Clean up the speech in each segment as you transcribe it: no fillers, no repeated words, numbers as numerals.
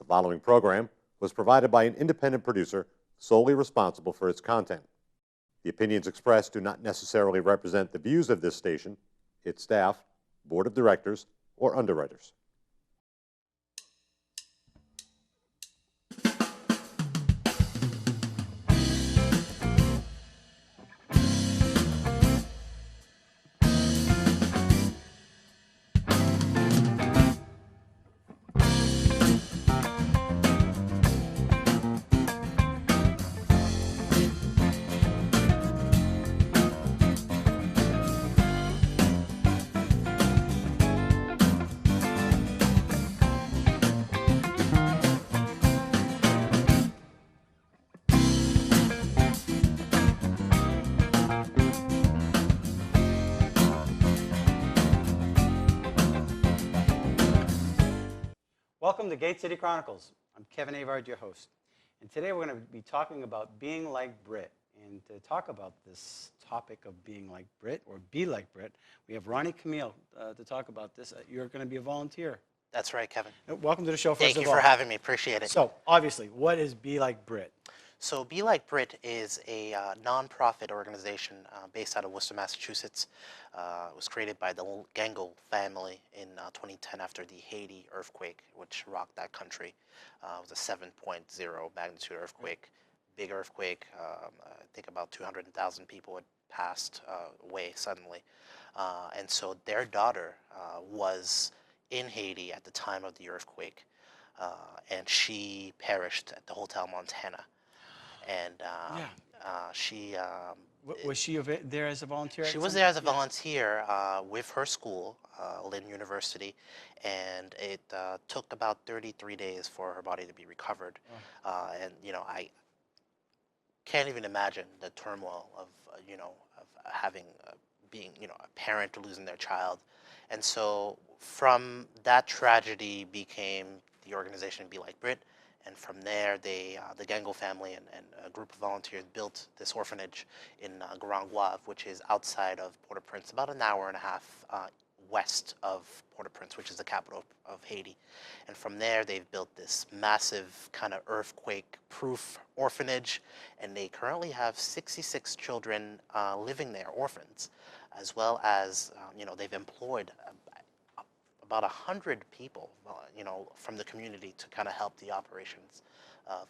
The following program was provided by an independent producer solely responsible for its content. The opinions expressed do not necessarily represent the views of this station, its staff, board of directors, or underwriters. Welcome to Gate City Chronicles. I'm Kevin Avard, your host. And today we're going to be talking about being like Brit. And to talk about this topic of being like Brit, or be like Brit, we have Ronnie Camille to talk about this. You're going to be a volunteer. That's right, Kevin. Welcome to the show, first Thank of you all. for having me. Appreciate it. So, obviously, what is Be Like Brit? So Be Like Brit is a nonprofit organization based out of Worcester, Massachusetts. It was created by the Gangle family in 2010 after the Haiti earthquake, which rocked that country. It was a 7.0 magnitude earthquake, big earthquake. I think about 200,000 people had passed away suddenly. And so their daughter was in Haiti at the time of the earthquake, and she perished at the Hotel Montana. And she Was she there as a volunteer? she was there as a volunteer with her school, Lynn University, and it took about 33 days for her body to be recovered. And I can't even imagine the turmoil of of having being a parent losing their child. And so from that tragedy became the organization Be Like Brit. And from there, the Gangle family and a group of volunteers built this orphanage in Grand Goave, which is outside of Port-au-Prince, about an hour and a half west of Port-au-Prince, which is the capital of Haiti. And from there, they've built this massive kind of earthquake-proof orphanage, and they currently have 66 children living there, orphans, as well as they've employed about 100 people, from the community to kind of help the operations of,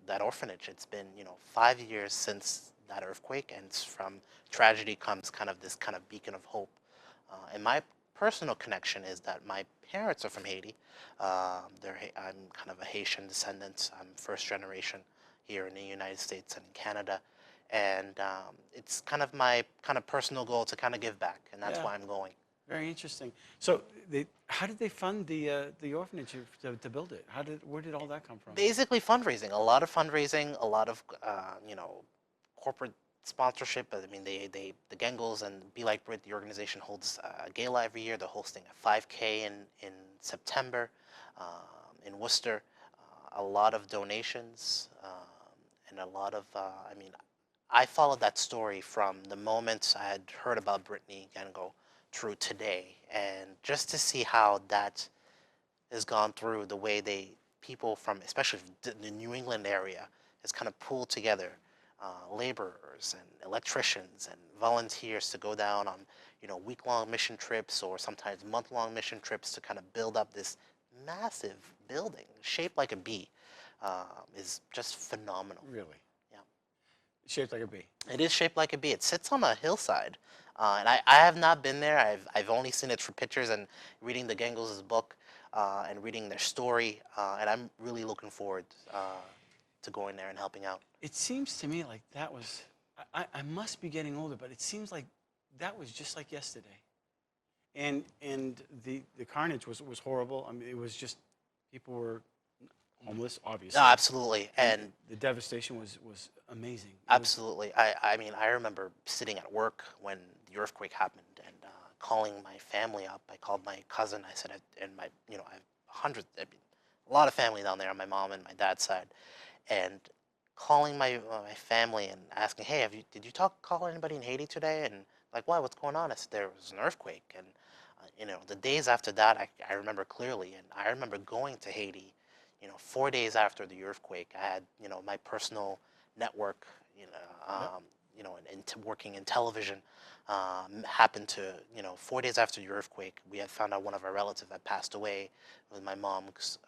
that orphanage. It's been, 5 years since that earthquake, and from tragedy comes kind of this kind of beacon of hope. And my personal connection is that my parents are from Haiti. I'm kind of a Haitian descendant. I'm first generation here in the United States and in Canada. And it's kind of my kind of personal goal to kind of give back, and that's why I'm going. Very interesting. So, how did they fund the orphanage to build it? Where did all that come from? Basically fundraising, a lot of fundraising, a lot of corporate sponsorship. I mean, the Gangles and Be Like Brit, the organization holds a gala every year. They're hosting a 5K in September in Worcester. A lot of donations and a lot of I followed that story from the moment I had heard about Brittany Gangle through today, and just to see how that has gone through, the way people from especially the New England area has kind of pulled together laborers and electricians and volunteers to go down on week-long mission trips or sometimes month-long mission trips to kind of build up this massive building shaped like a bee is just phenomenal. Really? Yeah. Shaped like a bee. It is shaped like a bee. It sits on a hillside. And I have not been there. I've only seen it through pictures and reading the Gangles' book and reading their story. And I'm really looking forward to going there and helping out. It seems to me like that was, I must be getting older, but it seems like that was just like yesterday. And the carnage was horrible. I mean, it was just, people were homeless, obviously. No, absolutely. And the devastation was amazing. Absolutely. I mean, I remember sitting at work when the earthquake happened and calling my family up. I called my cousin. I said, and I have a lot of family down there on my mom and my dad's side, and calling my family and asking, hey, did you call anybody in Haiti today? And like, why? What's going on? I said, there was an earthquake, and The days after that, I remember clearly, and I remember going to Haiti. 4 days after the earthquake, I had my personal network, Yep. working in television, happened to 4 days after the earthquake, we had found out one of our relatives had passed away. It was my mom's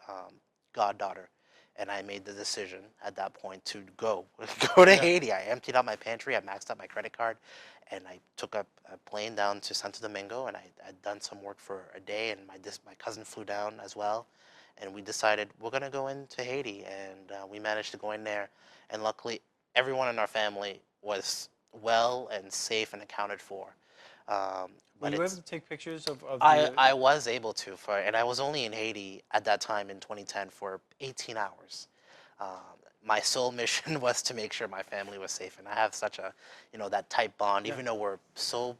goddaughter, and I made the decision at that point to go go to Yeah. Haiti. I emptied out my pantry, I maxed out my credit card, and I took a plane down to Santo Domingo, and I'd done some work for a day, and my cousin flew down as well, and we decided we're gonna go into Haiti, and we managed to go in there, and luckily everyone in our family was well and safe and accounted for. Were But you able it's to take pictures of I the? I was able to and I was only in Haiti at that time in 2010 for 18 hours. My sole mission was to make sure my family was safe, and I have such a that tight bond, Yeah. even though we're so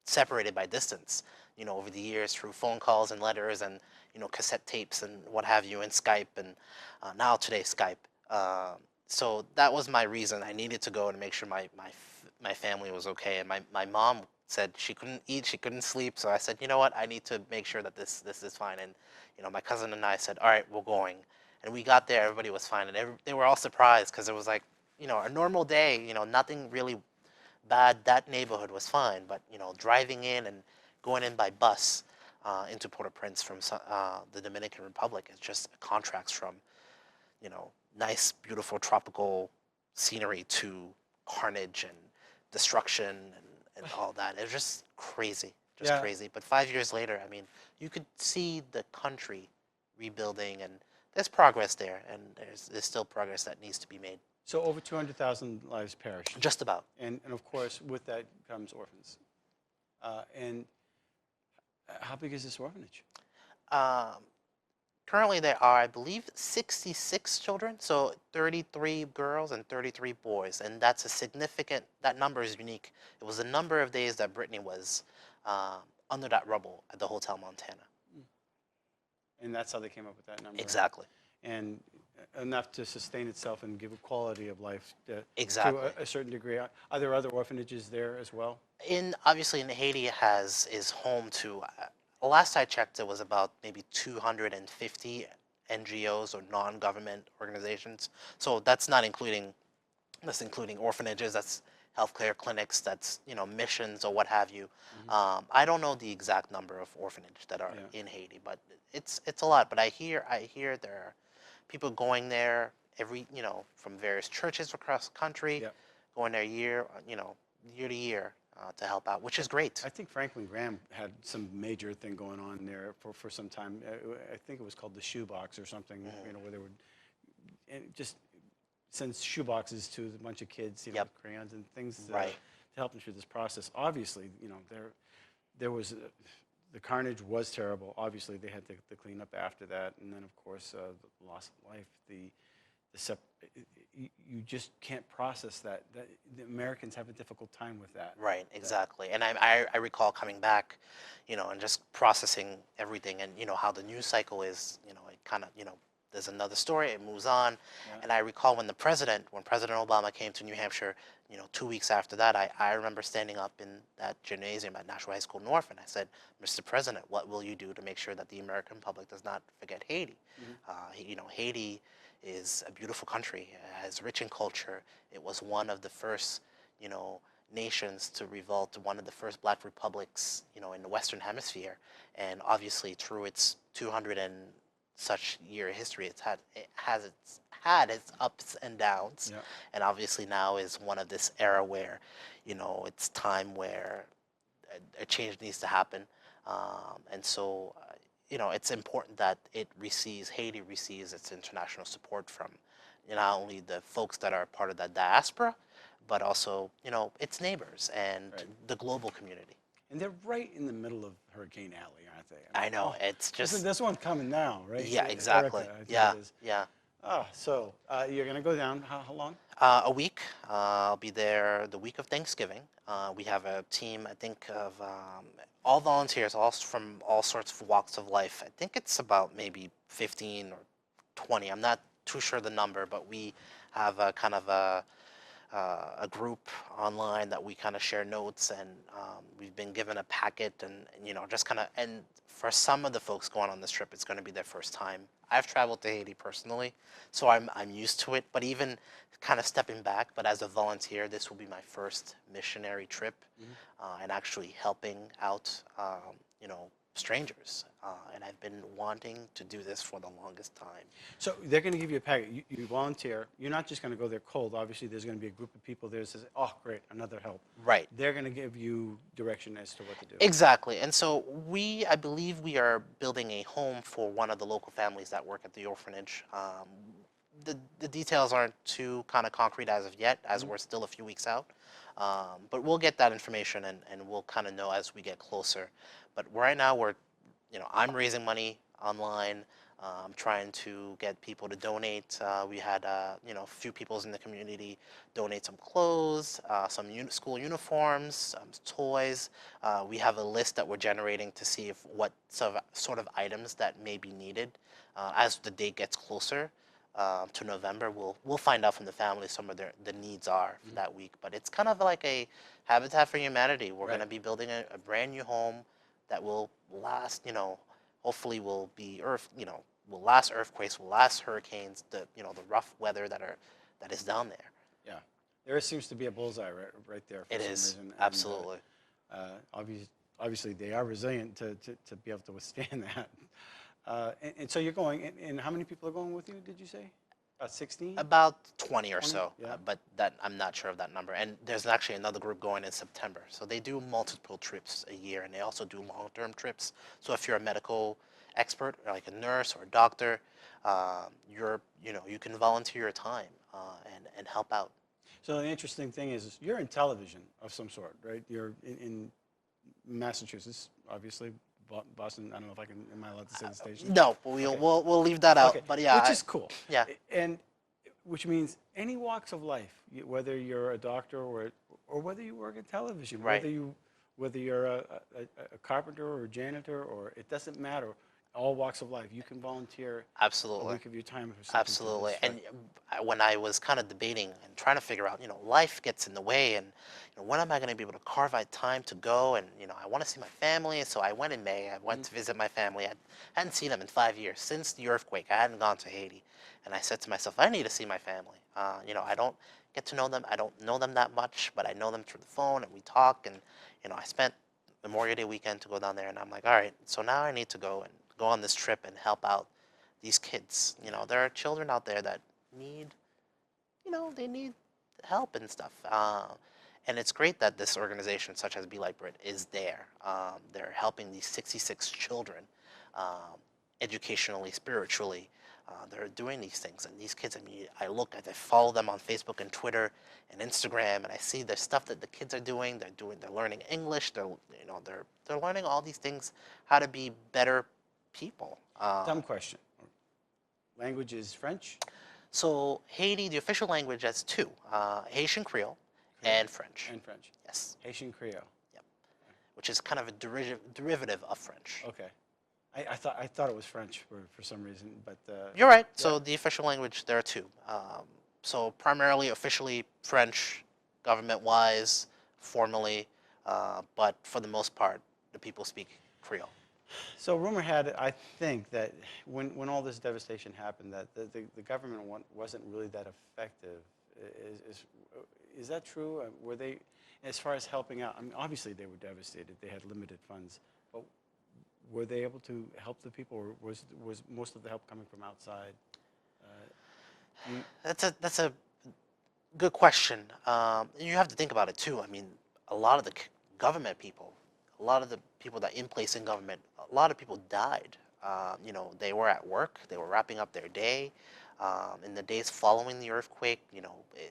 separated by distance, over the years through phone calls and letters and cassette tapes and what have you, and Skype, and now today Skype. So that was my reason. I needed to go and make sure my family was okay. And my mom said she couldn't eat, she couldn't sleep. So I said, you know what, I need to make sure that this is fine. And my cousin and I said, all right, we're going. And we got there, everybody was fine, and they were all surprised because it was like a normal day. Nothing really bad. That neighborhood was fine, but driving in and going in by bus into Port-au-Prince from the Dominican Republic is just a contrast from nice, beautiful tropical scenery to carnage and destruction and all that. It was just crazy, just Yeah. crazy. But 5 years later, I mean, you could see the country rebuilding, and there's progress there, and there's still progress that needs to be made. So over 200,000 lives perished, Just about. and of course with that comes orphans. And how big is this orphanage? Um, Currently, there are, I believe, 66 children, so 33 girls and 33 boys, and that's a significant. That number is unique. It was the number of days that Brittany was under that rubble at the Hotel Montana. And that's how they came up with that number. Exactly. And enough to sustain itself and give a quality of life Exactly. to a certain degree. Are there other orphanages there as well? Obviously in Haiti is home to. Last I checked, there was about maybe 250 NGOs or non-government organizations. So that's including orphanages, that's healthcare clinics, that's missions or what have you. I don't know the exact number of orphanages that are in Haiti, but it's a lot. But I hear there are people going there from various churches across the country, Yep. going there year to year to help out, which is great. I think Franklin Graham had some major thing going on there for some time. I think it was called the shoebox or something, where they would just send shoeboxes to a bunch of kids, Yep. with crayons and things Right. to help them through this process. Obviously, there was the carnage was terrible. Obviously, they had to clean up after that, and then of course the loss of life, you just can't process that. The Americans have a difficult time with that. Right, exactly. And I recall coming back, and just processing everything, and how the news cycle is, it kind of, there's another story, it moves on. Yeah. And I recall when President Obama came to New Hampshire, 2 weeks after that, I remember standing up in that gymnasium at National High School North, and I said, Mr. President, what will you do to make sure that the American public does not forget Haiti? Haiti is a beautiful country. It has rich in culture. It was one of the first, nations to revolt, one of the first black republics, in the Western Hemisphere. And obviously through its 200 and such year history, it has had its ups and downs. Yeah. And obviously now is one of this era where, it's time where a change needs to happen. And so, it's important that Haiti receives its international support from not only the folks that are part of the diaspora, but also, its neighbors and the global community. And they're right in the middle of Hurricane Alley, aren't they? I know, it's just... This one's coming now, right? Yeah, exactly. Erica, I think Yeah, it is. yeah. So you're going to go down, how long? A week. I'll be there the week of Thanksgiving. We have a team, I think, of all volunteers, all from all sorts of walks of life. I think it's about maybe 15 or 20. I'm not too sure the number, but we have a kind of a a group online that we kind of share notes, and we've been given a packet, and just kind of, and for some of the folks going on this trip, it's going to be their first time. I've traveled to Haiti personally, so I'm used to it. But even kind of stepping back, but as a volunteer, this will be my first missionary trip, and actually helping out, strangers. And I've been wanting to do this for the longest time. So they're going to give you a packet. You volunteer. You're not just going to go there cold. Obviously, there's going to be a group of people there that says, "Oh, great, another help." Right. They're going to give you direction as to what to do. Exactly. And so I believe we are building a home for one of the local families that work at the orphanage. The details aren't too kind of concrete as of yet, as we're still a few weeks out. But we'll get that information, and we'll kind of know as we get closer. But right now I'm raising money online. I'm trying to get people to donate. We had a few people in the community donate some clothes, some school uniforms, some toys. We have a list that we're generating to see what sort of items that may be needed. As the date gets closer to November, we'll find out from the family some of the needs are for that week. But it's kind of like a Habitat for Humanity. We're going to be building a brand new home that will last, hopefully will will last earthquakes, will last hurricanes, the rough weather that is down there. Yeah, there seems to be a bullseye right there. For it some is, reason. absolutely. Obviously, they are resilient to be able to withstand that. And so you're going, and how many people are going with you, did you say? 16? About 20 or 20? so, Yeah. but that I'm not sure of that number. And there's actually another group going in September. So they do multiple trips a year, and they also do long-term trips. So if you're a medical expert, or like a nurse or a doctor, you can volunteer your time and help out. So the interesting thing is you're in television of some sort, right? You're in Massachusetts, obviously. Boston, I don't know if am I allowed to say the station? No, we'll leave that out. Okay. But yeah, which is cool. Yeah. And which means any walks of life, whether you're a doctor or whether you work in television, Right. whether you're a carpenter or a janitor, or it doesn't matter. All walks of life, you can volunteer. Absolutely. A week of your time for something. Absolutely. And when I was kind of debating and trying to figure out, life gets in the way, and when am I going to be able to carve out time to go? And I want to see my family. So I went in May. I went to visit my family. I hadn't seen them in 5 years since the earthquake. I hadn't gone to Haiti, and I said to myself, I need to see my family. I don't get to know them. I don't know them that much, but I know them through the phone, and we talk. And I spent Memorial Day weekend to go down there, and I'm like, all right, so now I need to go on this trip and help out these kids. There are children out there that need, they need help and stuff. And it's great that this organization, such as Be Like Brit, is there. They're helping these 66 children educationally, spiritually. They're doing these things, and these kids. I follow them on Facebook and Twitter and Instagram, and I see the stuff that the kids are doing. They're learning English. They're learning all these things, how to be better people. Dumb question. Language is French? So Haiti, the official language has two, Haitian Creole and French. And French. Yes. Haitian Creole. Yep. Which is kind of a derivative of French. Okay. I thought it was French for some reason, but... You're right. So the official language, there are two. So primarily, officially, French, government-wise, formally, but for the most part, the people speak Creole. So rumor had it, I think, that when all this devastation happened, that the government wasn't really that effective. Is that true? Were they, as far as helping out, obviously they were devastated. They had limited funds. But were they able to help the people, or was most of the help coming from outside? That's a good question. You have to think about it, too. A lot of the government people, a lot of the people that in place in government, a lot of people died. They were at work. They were wrapping up their day. In the days following the earthquake,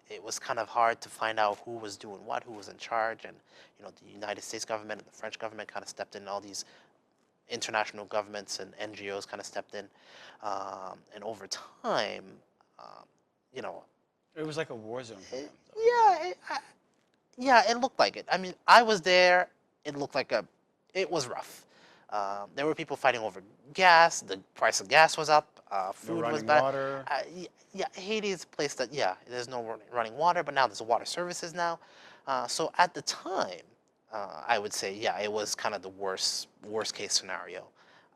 it was kind of hard to find out who was doing what, who was in charge. And, the United States government and the French government kind of stepped in. All these international governments and NGOs kind of stepped in. And over time, It was like a war zone for them. Yeah, it looked like it. I was there. It looked like it was rough. There were people fighting over gas. The price of gas was up. No Food was running bad. water. Yeah, Haiti is a place that, yeah, there's no running water, but now there's water services now. So at the time, I would say, yeah, it was kind of the worst case scenario.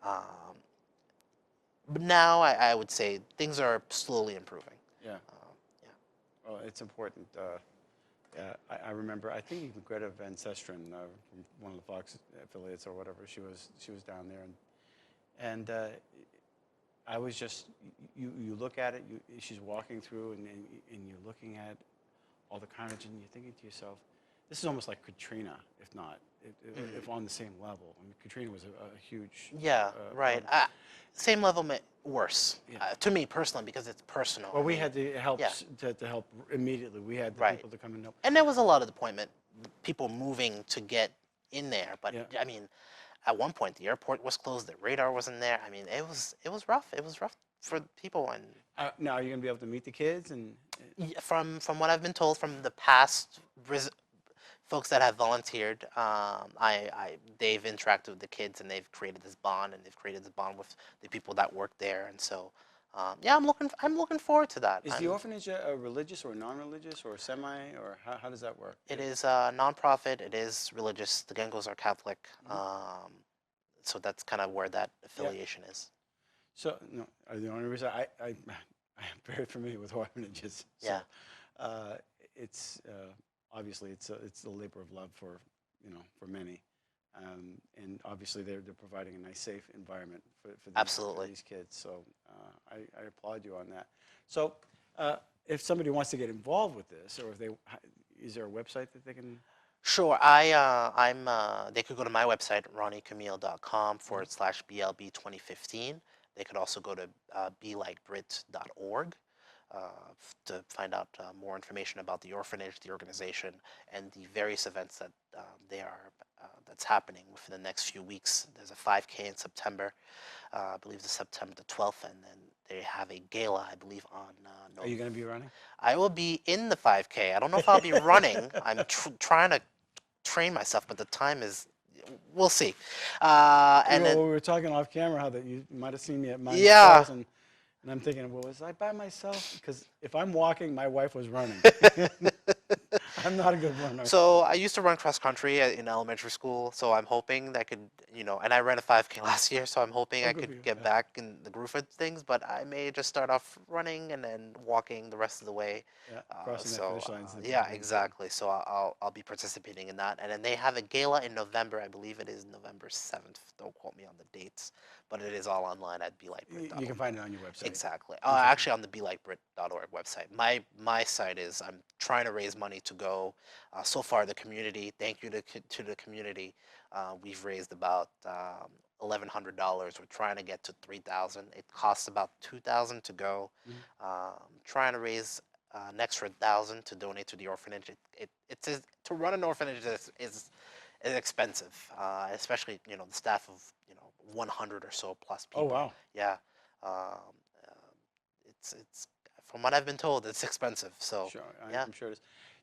Um, but now I would say things are slowly improving. Yeah. Yeah. Well, it's important. Yeah, I remember. I think even Greta Van Susteren, from one of the Fox affiliates or whatever, she was down there, and I was just you look at it. She's walking through, and you're looking at all the carnage, and you're thinking to yourself, this is almost like Katrina, if not, if on the same level. I mean, Katrina was a huge. Yeah, right. Same level, worse. Yeah. To me personally, because it's personal. Well, I we mean, had to help yeah. to help immediately. We had the Right. people to come and help. And there was a lot of deployment, people moving to get in there. But Yeah. I mean, at one point the airport was closed, the radar wasn't there. I mean, it was rough. It was rough for people. And Now, are you gonna be able to meet the kids and? from what I've been told from the past folks that have volunteered, they've interacted with the kids and they've created this bond, and they've created this bond with the people that work there. And so, yeah, I'm looking forward to that. Is the orphanage a religious or non-religious or semi, or how does that work? It is a nonprofit. It is religious. The Gengos are Catholic, so that's kind of where that affiliation is. So no, the only reason I am very familiar with orphanages. So, Yeah. It's obviously it's the labor of love for for many, and obviously they're providing a nice safe environment for Absolutely. these kids. So I applaud you on that. So if somebody wants to get involved with this, or if is there a website that they can? Sure. They could go to my website, ronniecamille.com/BLB 2015. They could also go to belikebrit.org to find out more information about the orphanage, the organization, and the various events that that's happening within the next few weeks. There's a 5K in September, I believe it's September the 12th, and then they have a gala, I believe, on. Are you going to be running? I will be in the 5K. I don't know if I'll be running. I'm trying to train myself, but the time is. We'll see. And we then, were talking off camera how that you might have seen me at my Yeah. and I'm thinking, well, was I by myself? Because if I'm walking, my wife was running. I'm not a good runner. so I used to run cross country in elementary school, so I'm hoping that I could, and I ran a 5K last year, so I'm hoping I good for could you, get yeah. back in the groove of things, but I may just start off running and then walking the rest of the way. Yeah, crossing that finish line is the Yeah, big exactly. So I'll be participating in that, and then they have a gala in November. I believe it is November 7th. Don't quote me on the dates, but it is all online at belikebrit.org. You can find it on your website. Exactly. Actually, on the belikebrit.org website. My site is, I'm trying to raise money to go. So far, the community. Thank you to the community. We've raised about $1,100. We're trying to get to 3,000. It costs about 2,000 to go. Trying to raise an extra 1,000 to donate to the orphanage. To run an orphanage is expensive, especially the staff of 100 or so plus people. Oh, wow. Yeah, it's from what I've been told, it's expensive. So Sure, yeah. I'm sure it is.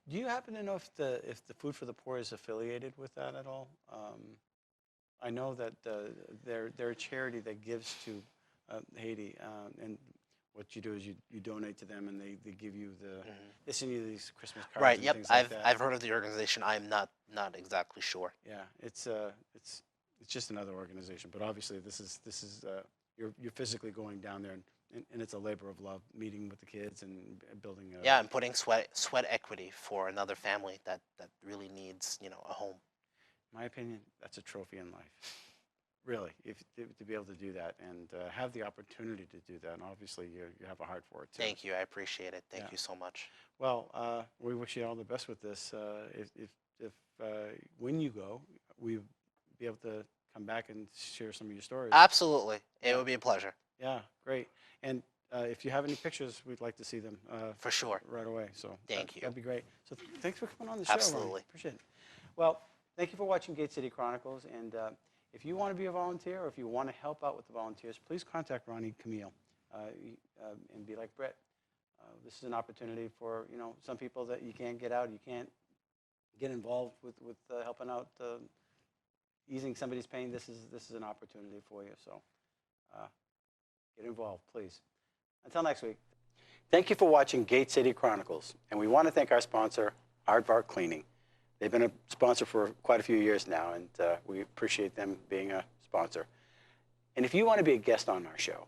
Do you happen to know if the Food for the Poor is affiliated with that at all? I know that they're a charity that gives to Haiti, and what you do is you donate to them, and they give you they send you these Christmas cards Right. and Yep. things like that. I've heard of the organization. I'm not exactly sure. Yeah, it's just another organization, but obviously this is you're physically going down there, and it's a labor of love, meeting with the kids and building. Yeah, and putting sweat equity for another family that really needs a home. In my opinion, that's a trophy in life. Really, to be able to do that and have the opportunity to do that, and obviously you have a heart for it too. Thank you. I appreciate it. Thank you so much. Well, we wish you all the best with this. If when you go, we'll be able to come back and share some of your stories. Absolutely. It would be a pleasure. Yeah, great. And if you have any pictures, we'd like to see them. For sure. Right away. So Thank you. That'd be great. So thanks for coming on the show. Absolutely. Ronnie. Appreciate it. Well, thank you for watching Gate City Chronicles. And if you want to be a volunteer, or if you want to help out with the volunteers, please contact Ronnie Camille and Be Like Brit. This is an opportunity for some people that you can't get out, you can't get involved with helping out easing somebody's pain, this is an opportunity for you. So get involved, please. Until next week. Thank you for watching Gate City Chronicles, and we want to thank our sponsor, Avard Cleaning. They've been a sponsor for quite a few years now, and we appreciate them being a sponsor. And if you want to be a guest on our show,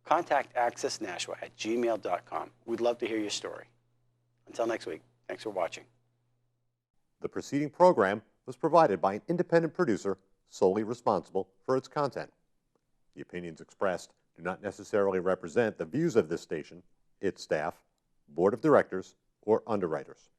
contact accessnashua@gmail.com. We'd love to hear your story. Until next week, thanks for watching. The preceding program was provided by an independent producer solely responsible for its content. The opinions expressed do not necessarily represent the views of this station, its staff, board of directors, or underwriters.